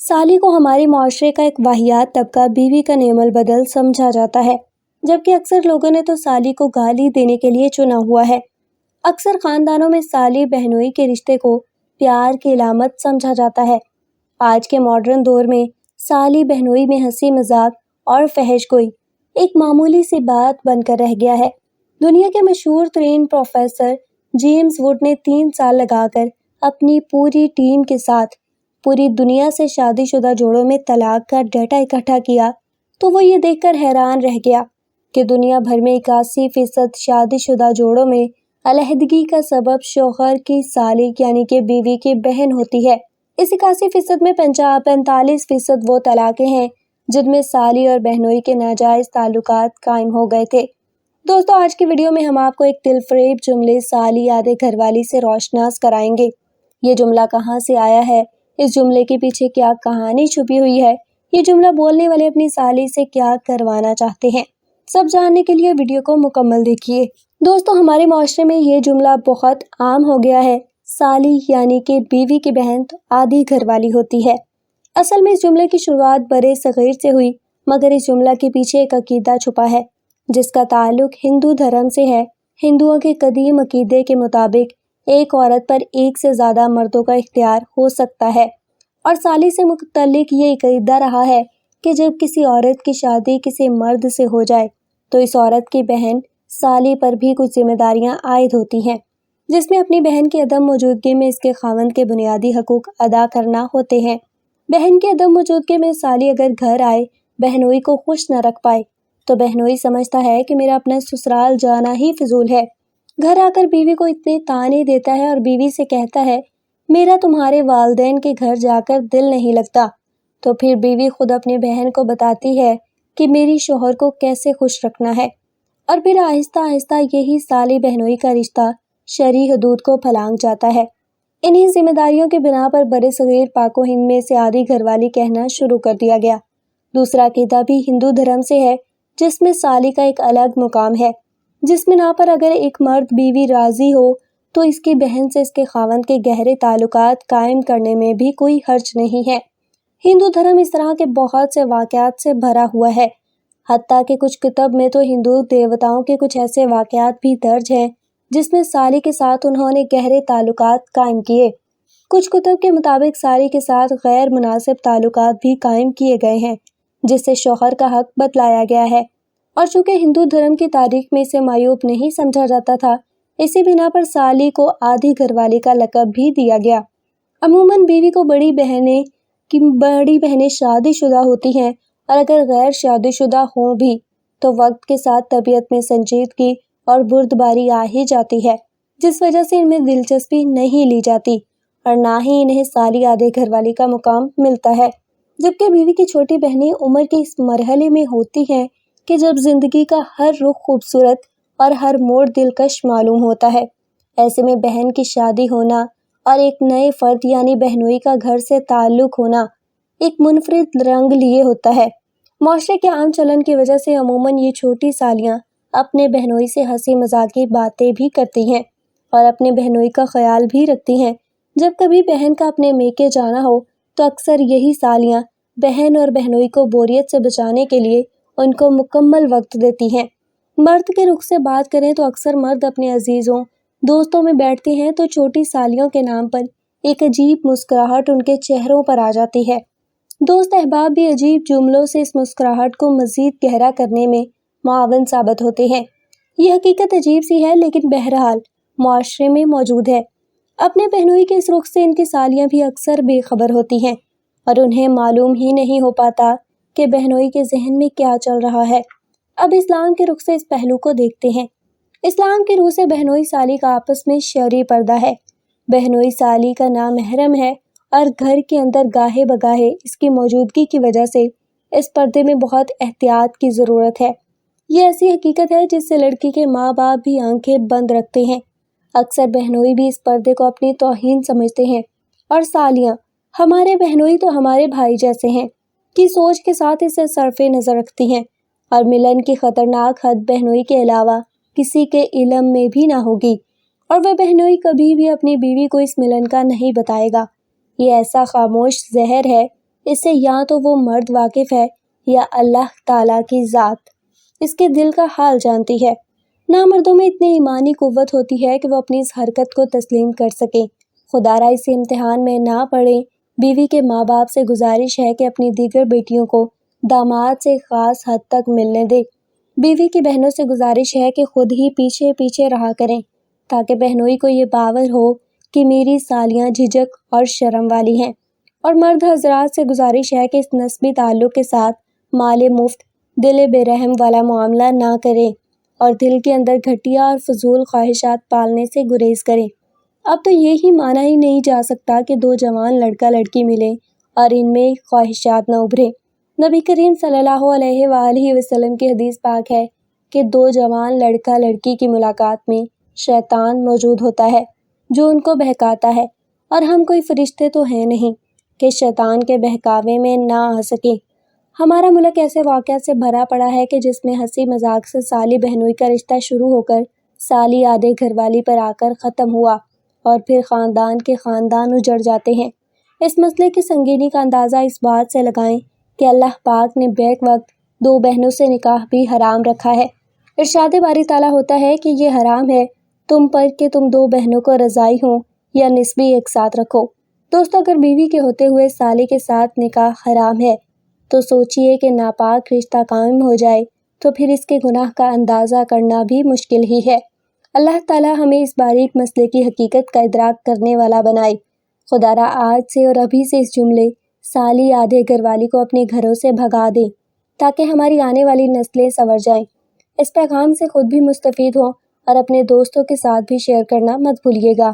साली को हमारे माशरे का एक वाहियात तबका बीवी का नेमल बदल समझा जाता है, जबकि अक्सर लोगों ने तो साली को गाली देने के लिए चुना हुआ है। अक्सर खानदानों में साली बहनोई के रिश्ते को प्यार की अलामत समझा जाता है। आज के मॉडर्न दौर में साली बहनोई में हंसी मजाक और फहशगोई एक मामूली सी बात बनकर रह गया है। दुनिया के मशहूर तरीन प्रोफेसर जेम्स वुड ने 3 साल लगाकर अपनी पूरी टीम के साथ पूरी दुनिया से शादीशुदा जोड़ों में तलाक का डाटा इकट्ठा किया तो वो ये देखकर हैरान रह गया कि दुनिया भर में 81% शादीशुदा जोड़ों में अलहदगी का सबब शौहर की साली यानी कि बीवी की बहन होती है। इस 81% में 45% वो तलाकें हैं जिनमें साली और बहनोई के नाजायज ताल्लुकात कायम हो गए थे। दोस्तों, आज की वीडियो में हम आपको एक दिलफरेब जुमले साली आधे घरवाली से रोशनास कराएंगे। ये जुमला कहाँ से आया है, इस जुमले के पीछे क्या कहानी छुपी हुई है, ये जुमला बोलने वाले अपनी साली से क्या करवाना चाहते हैं, सब जानने के लिए वीडियो को मुकम्मल देखिए। दोस्तों, हमारे माशरे में ये जुमला बहुत आम हो गया है। साली यानी कि बीवी की बहन तो आधी घरवाली होती है। असल में इस जुमले की शुरुआत बड़े सगीर से हुई, मगर इस जुमला के पीछे एक अकीदा छुपा है जिसका ताल्लुक हिंदू धर्म से है। हिंदुओं के कदीम अकीदे के मुताबिक एक औरत पर एक से ज़्यादा मर्दों का इख्तियार हो सकता है और साली से मुतल्लिक ये अकीदा रहा है कि जब किसी औरत की शादी किसी मर्द से हो जाए तो इस औरत की बहन साली पर भी कुछ जिम्मेदारियां आयद होती हैं, जिसमें अपनी बहन की अदम मौजूदगी में इसके खावंद के बुनियादी हकूक अदा करना होते हैं। बहन की अदम मौजूदगी में साली अगर घर आए, बहनोई को खुश न रख पाए तो बहनोई समझता है कि मेरा अपना ससुराल जाना ही फिजूल है। घर आकर बीवी को इतने ताने देता है और बीवी से कहता है मेरा तुम्हारे वालदैन के घर जाकर दिल नहीं लगता। तो फिर बीवी खुद अपनी बहन को बताती है कि मेरी शोहर को कैसे खुश रखना है और फिर आहिस्ता आहिस्ता यही साली बहनोई का रिश्ता शरई हदूद को फलांग जाता है। इन्हीं जिम्मेदारियों के बिना पर बड़े सगीर पाको हिंद में से आधी घरवाली कहना शुरू कर दिया गया। दूसरा अकीदा भी हिंदू धर्म से है, जिसमें साली का एक अलग मुकाम है, जिसमें ना पर अगर एक मर्द बीवी राजी हो तो इसकी बहन से इसके खावंद के गहरे ताल्लुकात कायम करने में भी कोई हर्ज नहीं है। हिंदू धर्म इस तरह के बहुत से वाक़यात से भरा हुआ है। हत्ता कि कुछ किताब में तो हिंदू देवताओं के कुछ ऐसे वाक़यात भी दर्ज हैं जिसमें साली के साथ उन्होंने गहरे ताल्लुकात कायम किए। कुछ कुतुब के मुताबिक साली के साथ गैर मुनासिब ताल्लुकात भी कायम किए गए हैं, जिससे शौहर का हक बतलाया गया है। और चूँकि हिंदू धर्म की तारीख में इसे मायूब नहीं समझा जाता था, इसी बिना पर साली को आधी घरवाली का लक़ब भी दिया गया। अमूमन बीवी को बड़ी बहनें शादीशुदा होती हैं और अगर गैर शादीशुदा हों भी तो वक्त के साथ तबीयत में संजीदगी और बुर्दबारी आ ही जाती है, जिस वजह से इनमें दिलचस्पी नहीं ली जाती और ना ही इन्हें साली आधे घरवाली का मुकाम मिलता है। जबकि बीवी की छोटी बहनें उम्र के इस मरहले में होती हैं कि जब जिंदगी का हर रुख खूबसूरत और हर मोड़ दिलकश मालूम होता है। ऐसे में बहन की शादी होना और एक नए फर्द यानी बहनोई का घर से ताल्लुक होना एक मुनफरिद रंग लिए होता है। माशरे के आम चलन की वजह से अमूमन ये छोटी सालियां अपने बहनोई से हंसी मजाकी बातें भी करती हैं और अपने बहनोई का ख्याल भी रखती हैं। जब कभी बहन का अपने मेके जाना हो तो अक्सर यही सालियां बहन और बहनोई को बोरियत से बचाने के लिए उनको मुकम्मल वक्त देती हैं। मर्द के रुख से बात करें तो अक्सर मर्द अपने अजीज़ों दोस्तों में बैठते हैं तो छोटी सालियों के नाम पर एक अजीब मुस्कुराहट उनके चेहरों पर आ जाती है। दोस्त अहबाब भी अजीब जुमलों से इस मुस्कुराहट को मज़ीद गहरा करने में मुआवन साबित होते हैं। यह हकीकत अजीब सी है, लेकिन बहरहाल मुआशरे में मौजूद है। अपने बहनोई के इस रुख से इनकी सालियाँ भी अक्सर बेखबर होती हैं और उन्हें मालूम ही नहीं हो पाता कि बहनोई के जहन में क्या चल रहा है। अब इस्लाम के रुख से इस पहलू को देखते हैं। इस्लाम की रूह से बहनोई साली का आपस में शरई पर्दा है। बहनोई साली का नाम महरम है और घर के अंदर गाहे बगाहे इसकी मौजूदगी की वजह से इस पर्दे में बहुत एहतियात की ज़रूरत है। ये ऐसी हकीकत है जिससे लड़की के माँ बाप भी आंखें बंद रखते हैं। अक्सर बहनोई भी इस पर्दे को अपनी तौहीन समझते हैं और सालियाँ हमारे बहनोई तो हमारे भाई जैसे हैं की सोच के साथ इसे सरफे नज़र रखती हैं और मिलन की ख़तरनाक हद बहनोई के अलावा किसी के इल्म में भी ना होगी और वह बहनोई कभी भी अपनी बीवी को इस मिलन का नहीं बताएगा। ये ऐसा खामोश जहर है اس سے یا تو وہ مرد واقف ہے یا اللہ تعالیٰ کی ذات اس کے دل کا حال جانتی ہے۔ نامردوں میں اتنی ایمانی قوت ہوتی ہے کہ وہ اپنی اس حرکت کو تسلیم کر سکیں۔ خدا را اس امتحان میں نہ پڑیں۔ بیوی کے ماں باپ سے گزارش ہے کہ اپنی دیگر بیٹیوں کو داماد سے خاص حد تک ملنے دے۔ بیوی کی بہنوں سے گزارش ہے کہ خود ہی پیچھے پیچھے رہا کریں تاکہ بہنوئی کو یہ باور ہو کہ میری سالیاں جھجک اور شرم والی ہیں۔ اور مرد حضرات سے گزارش ہے کہ اس نسبی تعلق کے ساتھ مال مفت دل بے رحم والا معاملہ نہ کریں اور دل کے اندر گھٹیا اور فضول خواہشات پالنے سے گریز کریں۔ اب تو یہی مانا ہی نہیں جا سکتا کہ دو جوان لڑکا لڑکی ملیں اور ان میں خواہشات نہ ابھریں۔ نبی کریم صلی اللہ علیہ وآلہ وسلم کی حدیث پاک ہے کہ دو جوان لڑکا لڑکی کی ملاقات میں شیطان موجود ہوتا ہے جو ان کو بہکاتا ہے، اور ہم کوئی فرشتے تو ہیں نہیں کہ شیطان کے بہکاوے میں نہ آ سکیں۔ ہمارا ملک ایسے واقعات سے بھرا پڑا ہے کہ جس میں ہنسی مذاق سے سالی بہنوئی کا رشتہ شروع ہو کر سالی آدھے گھر والی پر آ کر ختم ہوا اور پھر خاندان کے خاندان اجڑ جاتے ہیں۔ اس مسئلے کی سنگینی کا اندازہ اس بات سے لگائیں کہ اللہ پاک نے بیک وقت دو بہنوں سے نکاح بھی حرام رکھا ہے۔ ارشاد باری تعالیٰ ہوتا ہے کہ یہ حرام ہے تم پر کہ تم دو بہنوں کو رضائی ہوں یا نسبی ایک ساتھ رکھو۔ دوستو، اگر بیوی کے ہوتے ہوئے سالی کے ساتھ نکاح حرام ہے تو سوچئے کہ ناپاک رشتہ قائم ہو جائے تو پھر اس کے گناہ کا اندازہ کرنا بھی مشکل ہی ہے۔ اللہ تعالیٰ ہمیں اس باریک مسئلے کی حقیقت کا ادراک کرنے والا بنائے۔ خدا را آج سے اور ابھی سے اس جملے سالی آدھے گھر والی کو اپنے گھروں سے بھگا دیں تاکہ ہماری آنے والی نسلیں سنور جائیں۔ اس پیغام سے خود بھی مستفید ہوں اور اپنے دوستوں کے ساتھ بھی شیئر کرنا مت بھولیے گا۔